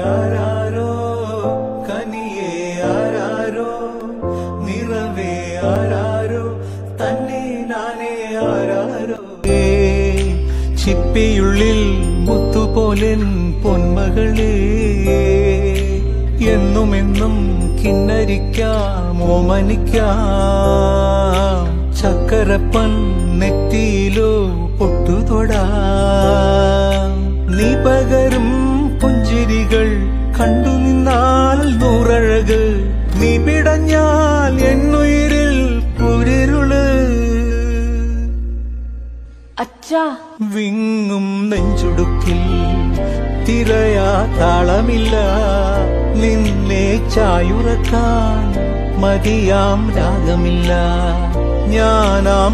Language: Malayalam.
ആരാരോ കനിയേ ആരാരോ നിറവേ ആരാരോ തന്നെ നാനേ ആരാരോ ചിപ്പിയുള്ളിൽ മുത്തുപോലെൻ പൊന്മകളേ എന്നുമെന്നും കിന്നരിക്കാം ഓമനിക്കാം ചക്കരപ്പൻ നെറ്റിയിലോ പൊട്ടുതൊടാം നീ പകരും പുഞ്ചിരികൾ കണ്ടു നിന്നാൽ നൂറഴക് നീ പിടഞ്ഞാൽ എന്നുയിരിൽ പുരിരുള് അച്ഛാ വിങ്ങും നെഞ്ചുടുക്കിൽ തിരയാ താളമില്ല നിന്നെ ചായുറക്കാൻ മതിയാം രാഗമില്ല ഞാനാം